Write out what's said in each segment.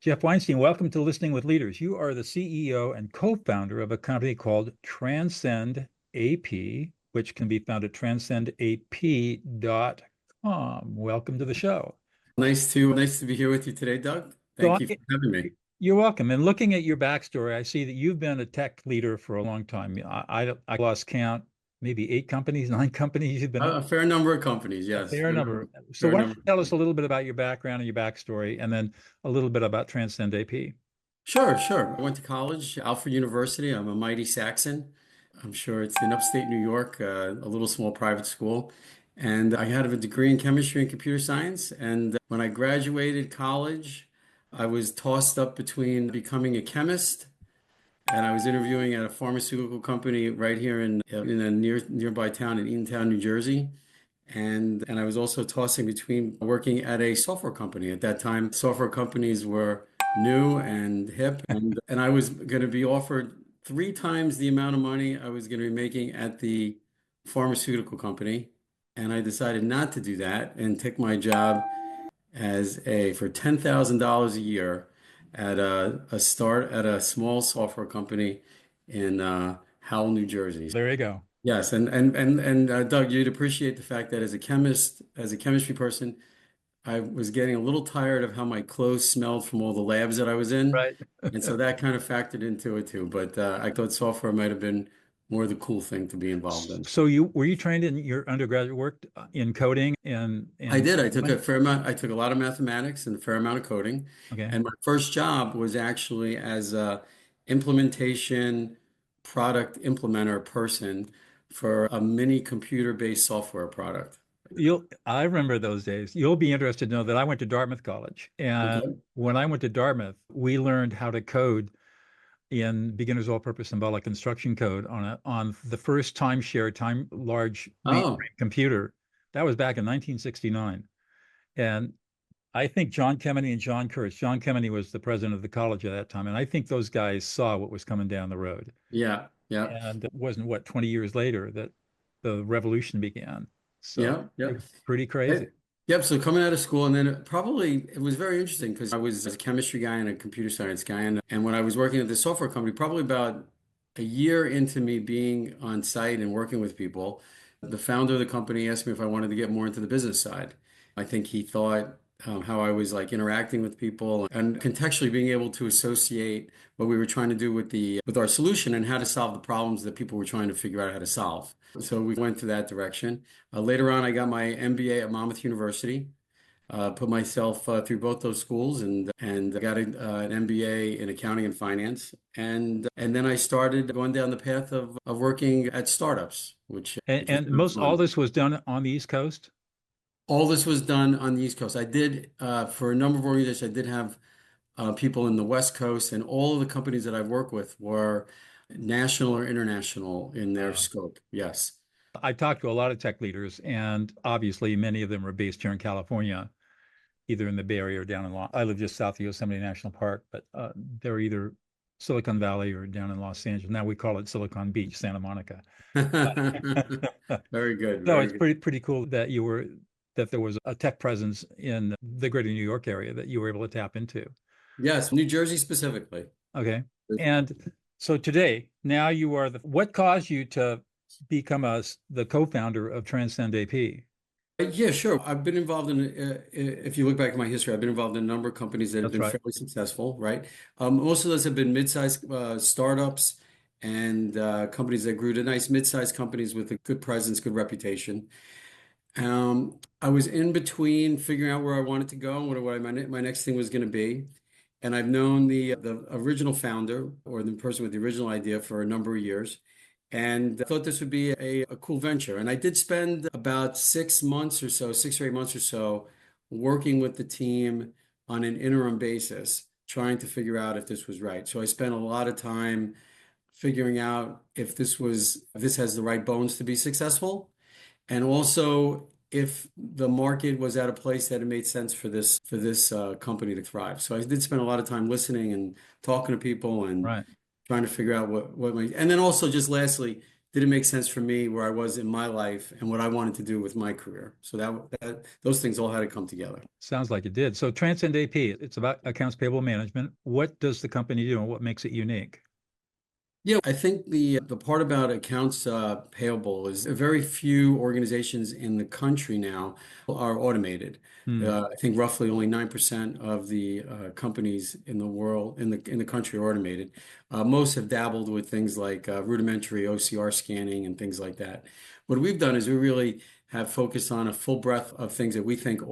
Jeff Weinstein, welcome to Listening with Leaders. You are the CEO and co-founder of a company called TranscendAP, which can be found at transcendap.com. Welcome to the show. Nice to be here with you today, Doug. So Thank you for having me. you're welcome. And looking at your backstory, I see that you've been a tech leader for a long time. I lost count, maybe 8 companies, 9 companies you've been at. A fair number of companies, A yes. fair number. So Fair why don't number. you tell us a little bit about your background and your backstory, and then a little bit about TranscendAP? Sure. I went to college, Alfred University. I'm a mighty Saxon. I'm sure it's in upstate New York, a little small private school. And I had a degree in chemistry and computer science. And when I graduated college, I was tossed up between becoming a chemist and I was interviewing at a pharmaceutical company right here in a nearby town in Eatontown, New Jersey. And I was also tossing between working at a software company. At that time, software companies were new and hip, and I was going to be offered 3 times the amount of money I was going to be making at the pharmaceutical company. And I decided not to do that and take my job for $10,000 a year at a start at a small software company in Howell, New Jersey. There you go. Yes, and Doug, you'd appreciate the fact that as a chemist, as a chemistry person, I was getting a little tired of how my clothes smelled from all the labs that I was in, Right. and so that kind of factored into it too. But I thought software might have been more the cool thing to be involved in. So were you trained in your undergraduate work in coding and I did. I took a fair amount. I took a lot of mathematics and a fair amount of coding. okay. And my first job was actually as a implementation product implementer person for a mini computer-based software product. I remember those days. You'll be interested to know that I went to Dartmouth College. And Okay. when I went to Dartmouth, we learned how to code in beginner's all-purpose symbolic instruction code on the first large Oh, mainframe computer. That was back in 1969. And I think John Kemeny and John Kurtz. John Kemeny was the president of the college at that time, and I think those guys saw what was coming down the road. yeah. And it wasn't, 20 years later that the revolution began. So Yeah. it was pretty crazy. Hey, Yep. So coming out of school, and then it was very interesting because I was a chemistry guy and a computer science guy, and when I was working at the software company, probably about a year into me being on site and working with people, the founder of the company asked me if I wanted to get more into the business side. I think he thought how I was like interacting with people and contextually being able to associate what we were trying to do with our solution and how to solve the problems that people were trying to figure out how to solve. So we went to that direction. Later on, I got my MBA at Monmouth University. Put myself through both those schools and got an MBA in accounting and finance. And then I started going down the path of working at startups, And, which was and kind of most all fun. this was done on the East Coast. All this was done on the East Coast. I did for a number of organizations. I did have people in the West Coast, and all of the companies that I've worked with were national or international in their Wow. scope. Yes. I talked to a lot of tech leaders, and obviously many of them are based here in California, either in the Bay Area or down in I live just south of Yosemite National Park, but they're either Silicon Valley or down in Los Angeles. Now we call it Silicon Beach, Santa Monica. Very good. No, Very it's good. pretty cool that there was a tech presence in the greater New York area that you were able to tap into. Yes, New Jersey specifically. Okay. And so today, now you are what caused you to become the co-founder of TranscendAP? Yeah, sure. I've been involved if you look back at my history, I've been involved in a number of companies that have That's been right. fairly successful, right? Most of those have been mid-sized startups and companies that grew to nice mid-sized companies with a good presence, good reputation. I was in between figuring out where I wanted to go and what my next thing was going to be. And I've known the original founder or the person with the original idea for a number of years. And I thought this would be a cool venture. And I did spend about 6 months or so, 6 or 8 months or so, working with the team on an interim basis, trying to figure out if this was right. So I spent a lot of time figuring out if this has the right bones to be successful, and also if the market was at a place that it made sense for this company to thrive. So I did spend a lot of time listening and talking to people and Right. trying to figure out what my, and then also just lastly, didn't make sense for me where I was in my life and what I wanted to do with my career. So that those things all had to come together. Sounds like it did. So TranscendAP, it's about accounts payable management. What does the company do and what makes it unique? Yeah, I think the part about accounts payable is very few organizations in the country now are automated. Hmm. I think roughly only 9% of the companies in the world in the country are automated. Most have dabbled with things like rudimentary OCR scanning and things like that. What we've done is we really have focused on a full breadth of things that we think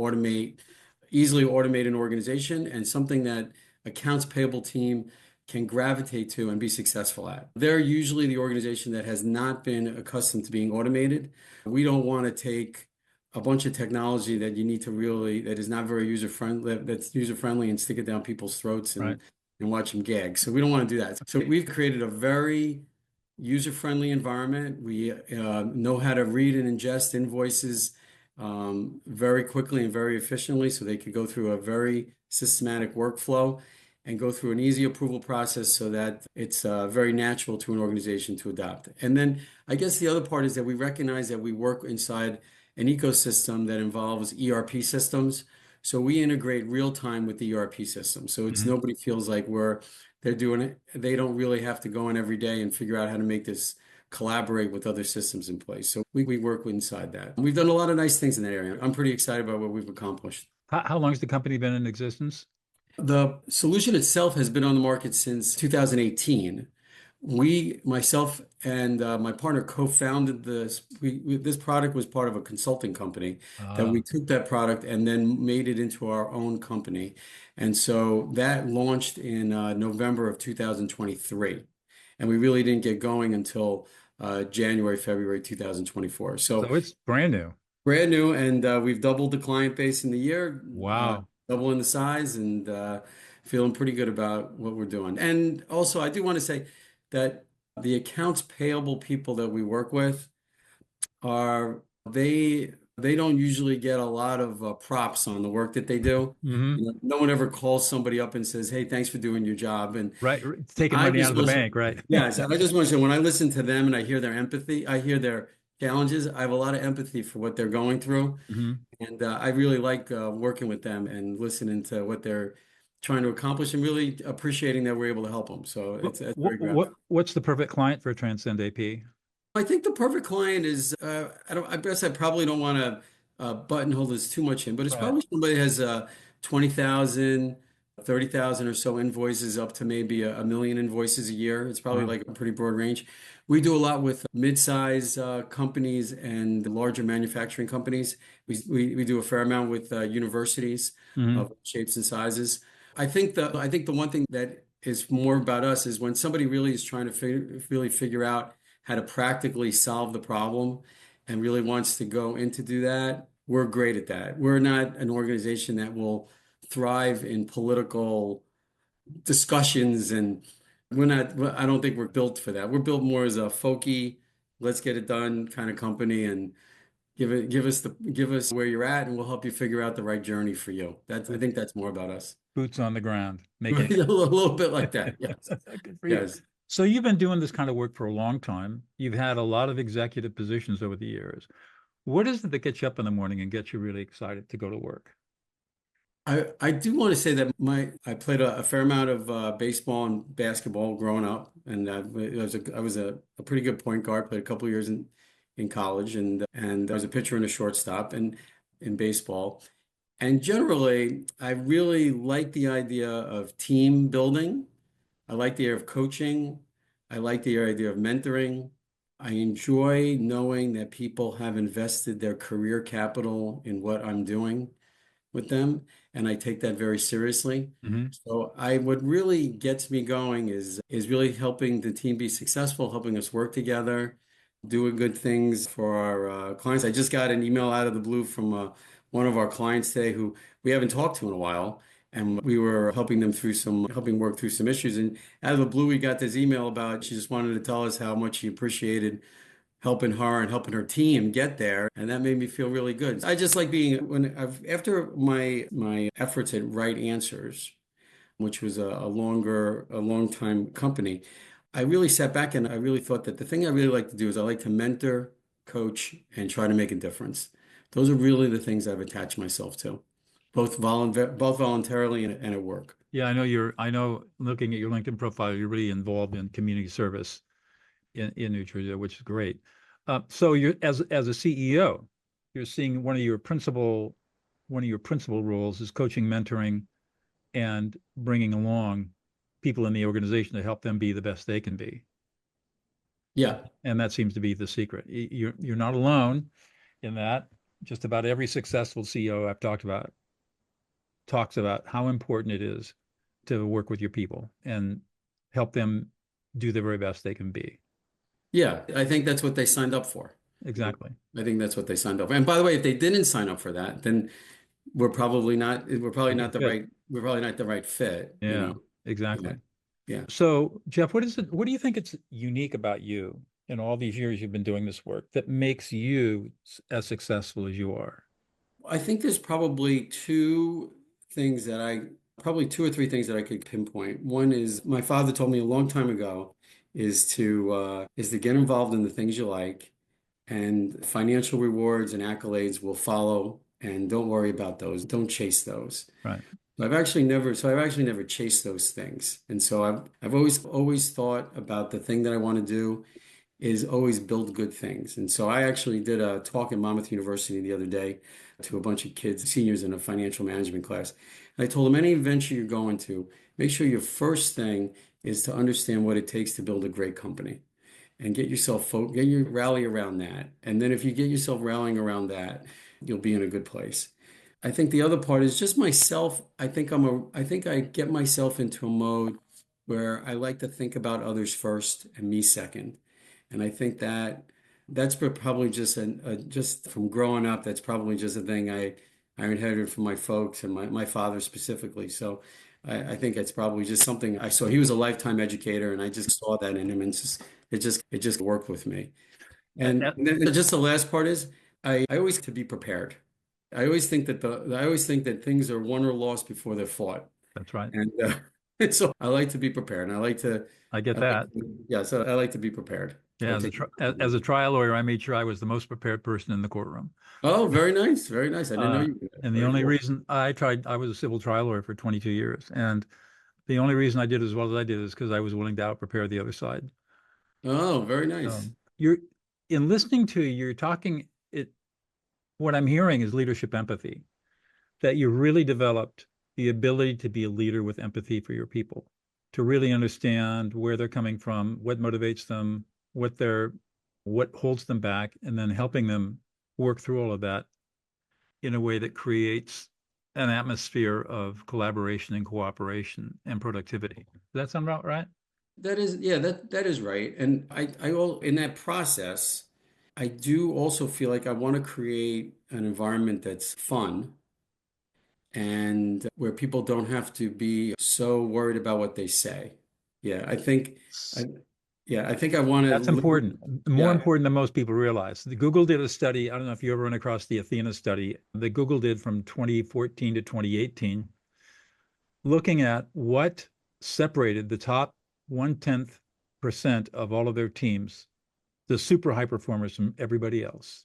easily automate an organization and something that accounts payable team can gravitate to and be successful at. They're usually the organization that has not been accustomed to being automated. We don't want to take a bunch of technology that you need to really, that is not very user friendly, that's user friendly and stick it down people's throats Right. and watch them gag. So we don't want to do that. So we've created a very user-friendly environment. We know how to read and ingest invoices very quickly and very efficiently so they could go through a very systematic workflow and go through an easy approval process so that it's very natural to an organization to adopt. And then I guess the other part is that we recognize that we work inside an ecosystem that involves ERP systems. So we integrate real time with the ERP system. So it's Hmm. nobody feels like they're doing it. They don't really have to go in every day and figure out how to make this collaborate with other systems in place. So we work inside that. We've done a lot of nice things in that area. I'm pretty excited about what we've accomplished. How long has the company been in existence? The solution itself has been on the market since 2018. Myself and my partner co-founded this. This product was part of a consulting company that we Ah, took that product and then made it into our own company. And so that launched in November of 2023. And we really didn't get going until January, February 2024. So so it's brand new. brand new, and we've doubled the client base in the year, Wow. doubling the size, and feeling pretty good about what we're doing. And also, I do want to say that the accounts payable people that we work with are they don't usually get a lot of props on the work that they do. Hmm. You know, no one ever calls somebody up and says, "Hey, thanks for doing your job." And Right. Taking I money out just of the want to, bank, right? yes, I just want to say when I listen to them and I hear their empathy, I hear their challenges, I have a lot of empathy for what they're going through. Hmm. And I really like working with them and listening to what they're trying to accomplish and really appreciating that we're able to help them. So it's very gratifying. What's the perfect client for TranscendAP? I think the perfect client is I guess I probably don't want to buttonhole this too much in, but it's Right. probably somebody that has 20,000, 30,000 or so invoices up to maybe a million invoices a year. It's probably Wow. like a pretty broad range. We do a lot with mid-size companies and larger manufacturing companies. We do a fair amount with universities Hmm. of shapes and sizes. I think the one thing that is more about us is when somebody really is trying to really figure out how to practically solve the problem and really wants to go in to do that, we're great at that. We're not an organization that will thrive in political discussions and I don't think we're built for that. We're built more as a folky, let's get it done kind of company and give us where you're at and we'll help you figure out the right journey for you. I think that's more about us. Boots on the ground, A making it. little bit like that. Yes. Good for you. Yes. So you've been doing this kind of work for a long time. You've had a lot of executive positions over the years. What is it that gets you up in the morning and gets you really excited to go to work? I do want to say that I played a fair amount of baseball and basketball growing up, and I was a pretty good point guard. Played a couple of years in college, and I was a pitcher and a shortstop, and in baseball. And generally, I really like the idea of team building. I like the idea of coaching. I like the idea of mentoring. I enjoy knowing that people have invested their career capital in what I'm doing with them, and I take that very seriously. Hmm. So what really gets me going is really helping the team be successful, helping us work together, doing good things for our clients. I just got an email out of the blue from one of our clients today who we haven't talked to in a while. And we were helping work through some issues. And out of the blue, we got this email about she just wanted to tell us how much she appreciated helping her and helping her team get there, and that made me feel really good. I just like being after my efforts at Right Answers, which was a long time company. I really sat back and I really thought that the thing I really like to do is I like to mentor, coach, and try to make a difference. Those are really the things I've attached myself to, both voluntarily and at work. Yeah, I know looking at your LinkedIn profile, you're really involved in community service in New Jersey, which is great. So you're as a CEO, you're seeing one of your principal roles is coaching, mentoring, and bringing along people in the organization to help them be the best they can be. Yeah. And that seems to be the secret. You're not alone in that. Just about every successful CEO I've talked about talks about how important it is to work with your people and help them do the very best they can be. Yeah. I think that's what they signed up for. You know, Exactly. I think that's what they signed up for. And by the way, if they didn't sign up for that, then A good fit. we're probably not the right fit, you Yeah, know. Yeah. exactly. Yeah. So, Jeff, what do you think it's unique about you in all these years you've been doing this work that makes you as successful as you are? I think there's things that I, probably two or three things that I could pinpoint. One is my father told me a long time ago is to get involved in the things you like, and financial rewards and accolades will follow, and don't worry about those. Don't chase those. Right. I've actually never chased those things. And so I've always thought about the thing that I want to do is always build good things. And so I actually did a talk in Monmouth University the other day to a bunch of kids, seniors in a financial management class. And I told them any venture you're going to, make sure your first thing is to understand what it takes to build a great company and get your rally around that. And then if you get yourself rallying around that, you'll be in a good place. I think the other part is just myself. I think I get myself into a mode where I like to think about others first and me second. And I think that's probably just from growing up, that's probably just a thing I inherited from my folks and my father specifically. So I think it's probably just something I saw. He was a lifetime educator, and I just saw that in him, and it just worked with me. And then just the last part is I always to be prepared. I always think that things are won or lost before they're fought. That's right. And so I like to be prepared, and I get that. so I like to be prepared. So I Yeah, take. as a trial lawyer, I made sure I was the most prepared person in the courtroom. Oh, very nice, very nice. I didn't know Uh, you did that. and the Very only cool. reason I was a civil trial lawyer for 22 years, and the only reason I did as well as I did is because I was willing to out prepare the other side. Oh, very So nice. you're in listening to you, you're talking it. What I'm hearing is leadership empathy, that you really developed the ability to be a leader with empathy for your people, to really understand where they're coming from, what motivates them, what holds them back, and then helping them work through all of that in a way that creates an atmosphere of collaboration and cooperation and productivity. Does that sound about right? That is right. And in that process, I do also feel like I want to create an environment that's fun and where people don't have to be so worried about what they say. Yeah, I, I think I want to That's live. important, more Yeah. important than most people realize. The Google did a study. I don't know if you ever run across the Athena study that Google did from 2014 to 2018, looking at what separated the top 1/10% of all of their teams, the super high performers, from everybody else.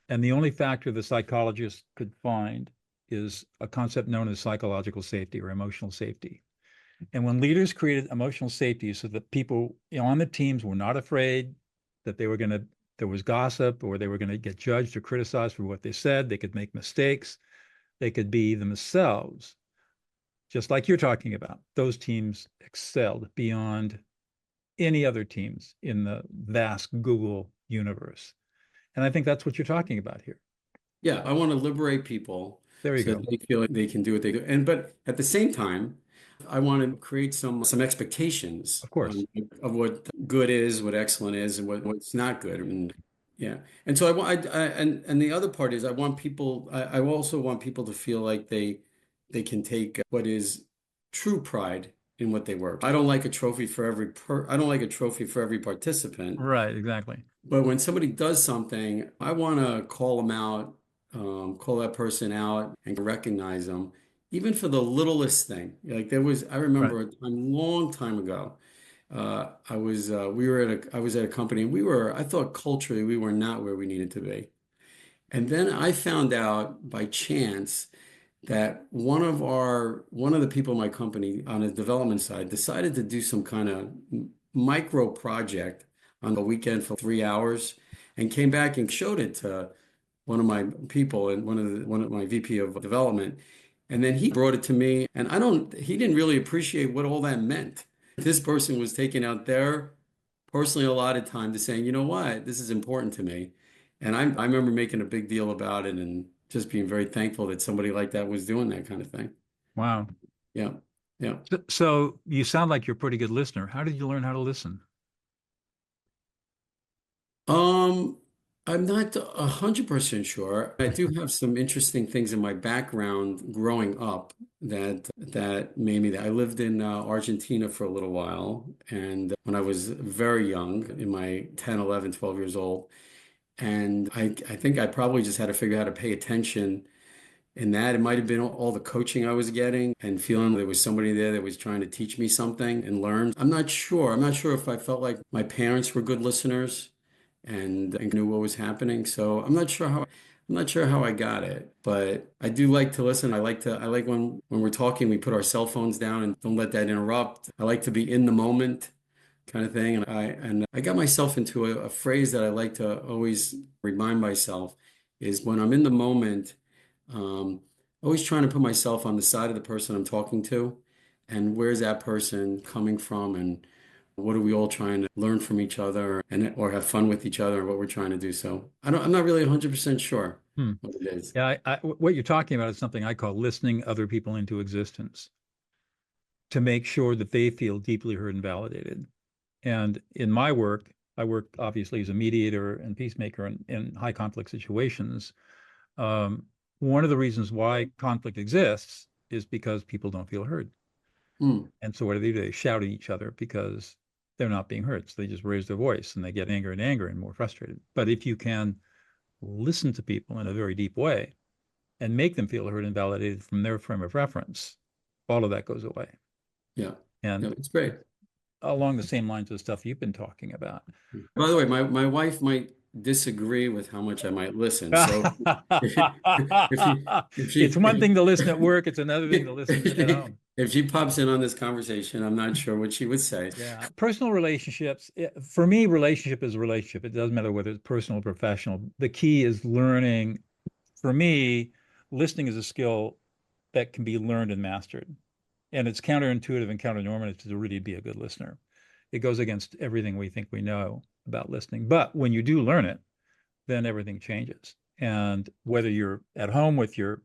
And the only factor the psychologists could find is a concept known as psychological safety or emotional safety. And when leaders created emotional safety so that people on the teams were not afraid that there was gossip or they were going to get judged or criticized for what they said, they could make mistakes, they could be themselves, just like you're talking about. Those teams excelled beyond any other teams in the vast Google universe. And I think that's what you're talking about here. Yeah, I want to liberate people There you so go. that they feel like they can do what they do. But at the same time, I want to create some expectations Of course. of what good is, what excellent is, and what's not good. And yeah. And so I want and the other part is I also want people to feel like they can take what is true pride in what they work. I don't like a trophy for every participant. Right, exactly. But when somebody does something, I want to call them out, call that person out and recognize them, even for the littlest thing. I Right. remember a long time ago, I was at a company, and I thought culturally we were not where we needed to be. And then I found out by chance that one of the people in my company on the development side decided to do some kind of micro project on the weekend for 3 hours and came back and showed it to one of my people and one of my VP of development. And then he brought it to me, and he didn't really appreciate what all that meant. This person was taking out their personally allotted time to saying, you know what, this is important to me. And I remember making a big deal about it and just being very thankful that somebody like that was doing that kind of thing. Wow. Yeah. Yeah. So you sound like you're a pretty good listener. How did you learn how to listen? Um, I'm not 100% sure. I do have some interesting things in my background growing up that made me that. I lived in Argentina for a little while, and when I was very young, in my 10, 11, 12 years old, and I think I probably just had to figure out how to pay attention in that. It might have been all the coaching I was getting and feeling there was somebody there that was trying to teach me something and learn. I'm not sure. I'm not sure if I felt like my parents were good listeners and knew what was happening. So I'm not sure how I got it, but I do like to listen. I like when we're talking, we put our cell phones down and don't let that interrupt. I like to be in the moment kind of thing. And I got myself into a phrase that I like to always remind myself is when I'm in the moment, um, always trying to put myself on the side of the person I'm talking to, and where's that person coming from, and what are we all trying to learn from each other and or have fun with each other and what we're trying to do. So I'm not really 100% sure Hmm. what it is. Yeah, what you're talking about is something I call listening other people into existence to make sure that they feel deeply heard and validated. And in my work, I work obviously as a mediator and peacemaker in high conflict situations. Um, One of the reasons why conflict exists is because people don't feel heard. Hmm. And so what do? They shout at each other because they're not being heard. So they just raise their voice and they get angry and more frustrated. But if you can listen to people in a very deep way and make them feel heard and validated from their frame of reference, all of that goes away. Yeah. Yeah, And it's great. along the same lines of stuff you've been talking about. By the way, my wife might disagree with how much I might listen. So if It's one she thing to listen at work, it's another thing to listen at home. if she pops in on this conversation, I'm not sure what she would say. Yeah. Personal relationships, for me, relationship is a relationship. It doesn't matter whether it's personal or professional. The key is learning. For me, listening is a skill that can be learned and mastered. And it's counterintuitive and counternormative to really be a good listener. It goes against everything we think we know about listening. But when you do learn it, then everything changes. And whether you're at home with your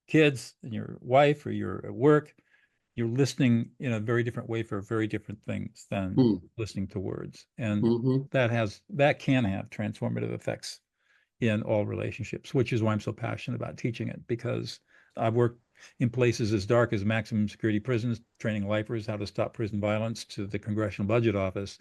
kids and your wife or you're at work, you're listening in a very different way for very different things than Hmm. listening to words. And Hmm. that can have transformative effects in all relationships, which is why I'm so passionate about teaching it, because I've worked in places as dark as maximum security prisons, training lifers how to stop prison violence, to the Congressional Budget Office,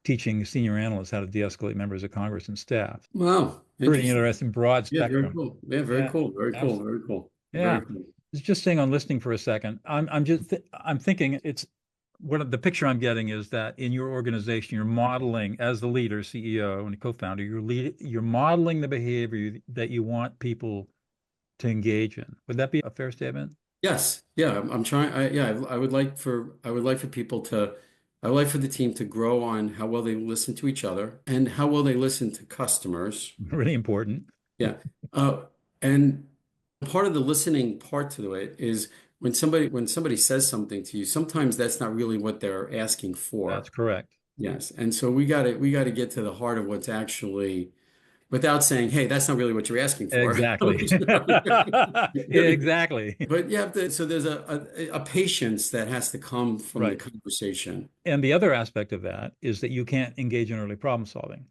teaching senior analysts how to de-escalate members of Congress and staff. Wow, Pretty interesting. interesting, broad Yeah, very spectrum. cool. Yeah, very Yeah, cool. Very cool. absolutely. Very cool. Yeah. Very cool. Just staying on listening for a second. I'm thinking it's what the picture I'm getting is that in your organization, you're modeling as the leader, CEO, and co-founder, you're modeling the behavior that you want people to engage in. Would that be a fair statement? Yes. Yeah, I'm trying. I would like for I would like for the team to grow on how well they listen to each other and how well they listen to customers. Really important. Yeah. And part of the listening part to it is when somebody says something to you, sometimes that's not really what they're asking That's for. correct. Yes. And so we got to get to the heart of what's actually without saying, "Hey, that's not really what you're asking for." Exactly. Exactly. But you have to, so there's a patience that has to come from the Right. conversation. And the other aspect of that is that you can't engage in early problem solving.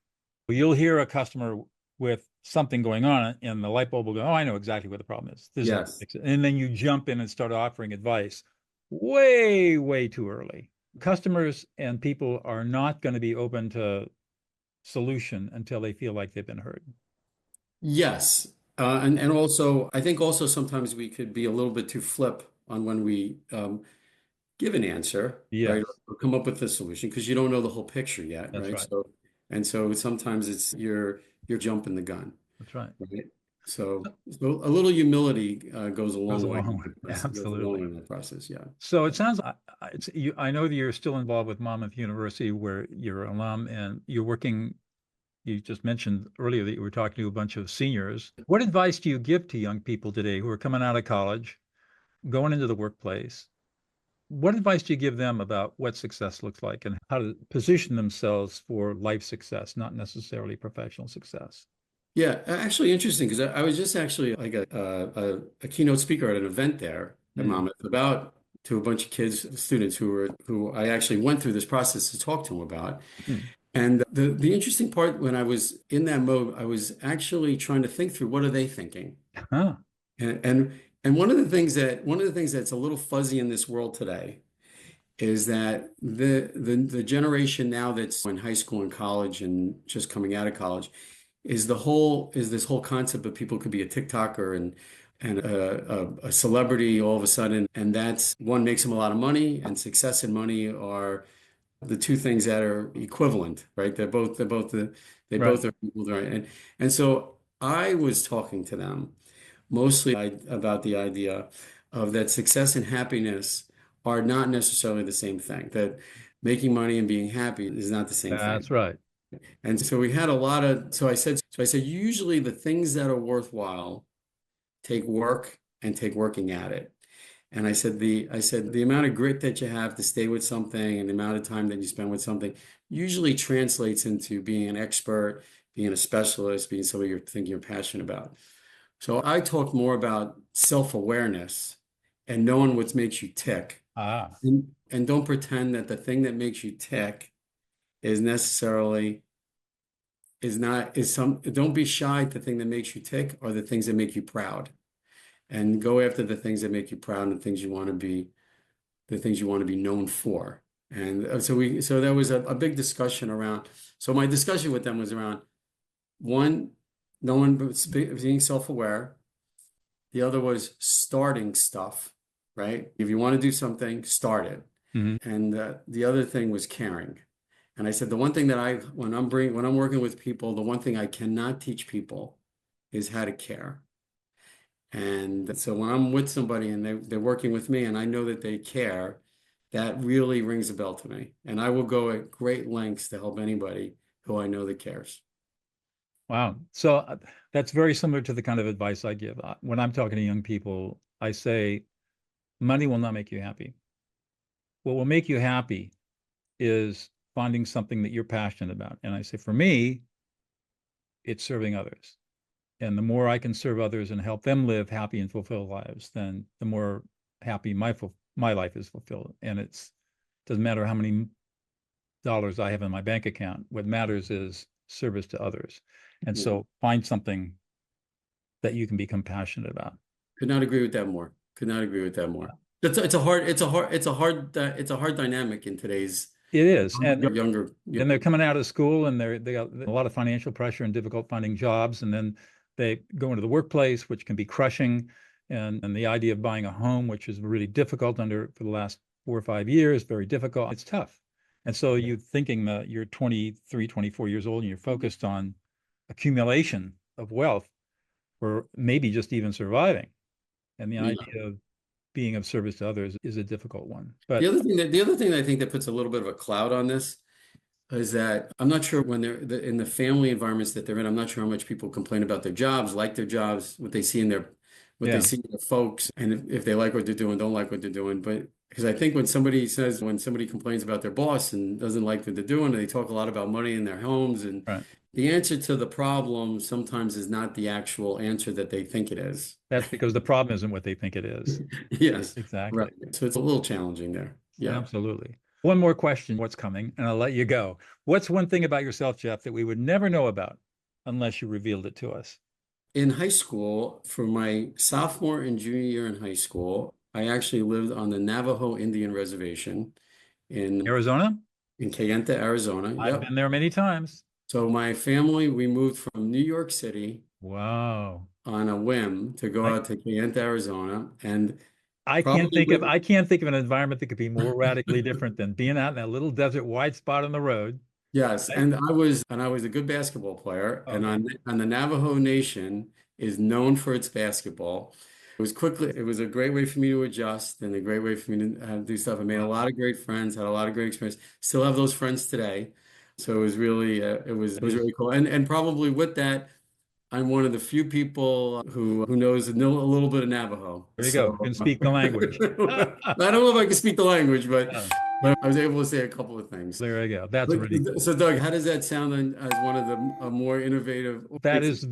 You'll hear a customer with something going on and the light bulb will go, oh, I know exactly what the problem is. This is how to Yes. fix it. And then you jump in and start offering advice way, way too early. Customers and people are not going to be open to solution until they feel like they've been heard. Yes. And also, I think also sometimes we could be a little bit too flip on when we give an answer, right? Yes, Or come up with a solution because you don't know the whole picture yet, that's right? right. So sometimes it's you're jumping the gun, That's right. right? So a little humility goes a Goes long a way. long way. Goes a long Absolutely. way in that process. Yeah. So it sounds, it's you, I know that you're still involved with Monmouth University where you're an alum and you're working. You just mentioned earlier that you were talking to a bunch of seniors. What advice do you give to young people today who are coming out of college, going into the workplace? What advice do you give them about what success looks like and how to position themselves for life success, not necessarily professional success? Yeah, actually interesting because I was just actually like a keynote speaker at an event there at Mm. Monmouth about to a bunch of kids, students who I actually went through this process to talk to them about. Mm. And the interesting part when I was in that mode, I was actually trying to think through what are they thinking? Huh. And one of the things that's a little fuzzy in this world today is that the generation now that's in high school and college and just coming out of college is this whole concept of people could be a TikToker and a celebrity all of a sudden, and that's one makes them a lot of money, and success and money are the two things that are equivalent, right? They Right. both are equal, right? And so I was talking to them mostly about the idea of that success and happiness are not necessarily the same thing, that making money and being happy is not the same thing. That's right. And so we had a lot of, so I said, usually the things that are worthwhile take work and take working at it. And I said, the amount of grit that you have to stay with something and the amount of time that you spend with something usually translates into being an expert, being a specialist, being somebody you're thinking you're passionate about. So I talk more about self-awareness and knowing what makes you tick. Ah, And don't pretend that the thing that makes you tick is necessarily is not is some don't be shy. The thing that makes you tick are the things that make you proud. And go after the things that make you proud and the things you want to be, the things you want to be known for. And so there was a big discussion around. So my discussion with them was around one, no one being self-aware. The other was starting stuff, right? If you want to do something, start it. mhm. And the other thing was caring. And I said the one thing that when I'm working with people, the one thing I cannot teach people is how to care. And so when I'm with somebody and they're working with me and I know that they care, that really rings a bell to me. And I will go at great lengths to help anybody who I know that cares. Wow. So that's very similar to the kind of advice I give. When I'm talking to young people, I say, money will not make you happy. What will make you happy is finding something that you're passionate about. And I say, for me, it's serving others. And the more I can serve others and help them live happy and fulfilled lives, then the more happy my life is fulfilled. And it's doesn't matter how many dollars I have in my bank account. What matters is service to others. And Yeah. so find something that you can be compassionate about. Could not agree with that more. Could not agree with that more. It's a hard dynamic in today's It is. And younger. then they're coming out of school and they got a lot of financial pressure and difficult finding jobs. And then they go into the workplace, which can be crushing. And the idea of buying a home, which is really difficult for the last 4 or 5 years, very difficult. It's tough. And so you're thinking that you're 23, 24 years old and you're focused on accumulation of wealth or maybe just even surviving. And the Yeah. idea of being of service to others is a difficult one. The But other thing that the other thing that I think that puts a little bit of a cloud on this is that I'm not sure when in the family environments that they're in, I'm not sure how much people complain about their jobs, like their jobs, what they yeah, see in their folks, and if they like what they're doing, don't like what they're doing. But because I think when somebody complains about their boss and doesn't like what they're doing, they talk a lot about money in their homes, and right. the answer to the problem sometimes is not the actual answer that they think it is. That's because the problem isn't what they think it is. Yes, Exactly. right. So it's a little challenging there. Yeah. Absolutely. One more question, what's coming, and I'll let you go. What's one thing about yourself, Jeff, that we would never know about unless you revealed it to us? In high school, for my sophomore and junior year in high school, I actually lived on the Navajo Indian Reservation in Arizona? Kayenta, Arizona. I've Yep. been there many times. So my family, we moved from New York City Wow. on a whim to go I, out to Kayenta, Arizona. And Probably with, I can't think of an environment that could be more radically different than being out in that little desert wide spot on the road. yes, Right? and I was a good basketball player, and Okay. on the Navajo Nation is known for its basketball. It was a great way for me to adjust and a great way for me to do stuff. I made a Wow. lot of great friends, had a lot of great experience. Still have those friends today. So it was really it That was is, really cool. And probably with that, I'm one of the few people who knows a little bit of Navajo. there you go. You So can I speak the language. don't know if I can speak the language, Yeah, but I was able to say a couple of things. there you go. That's But really cool. so Doug, how does that sound as one of the more innovative? That's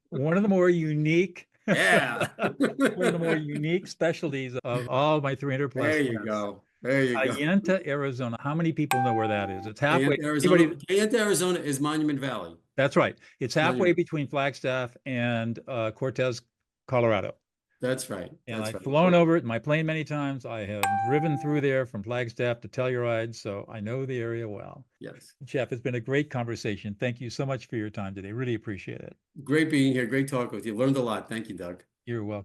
one of the more unique, Yeah. one of the more unique specialties of all my 300 plus There you guests. go. There you go. Kayenta, Arizona. How many people know where that is? It's halfway. Kayenta, Arizona. Anybody? Kayenta, Arizona is Monument Valley. That's right. It's halfway Monument. between Flagstaff and Cortez, Colorado. That's right. And That's I've right. flown over it in my plane many times. I have driven through there from Flagstaff to Telluride, so I know the area well. Yes. Jeff, it's been a great conversation. Thank you so much for your time today. Really appreciate it. Great being here. Great talking with you. Learned a lot. Thank you, Doug. You're welcome.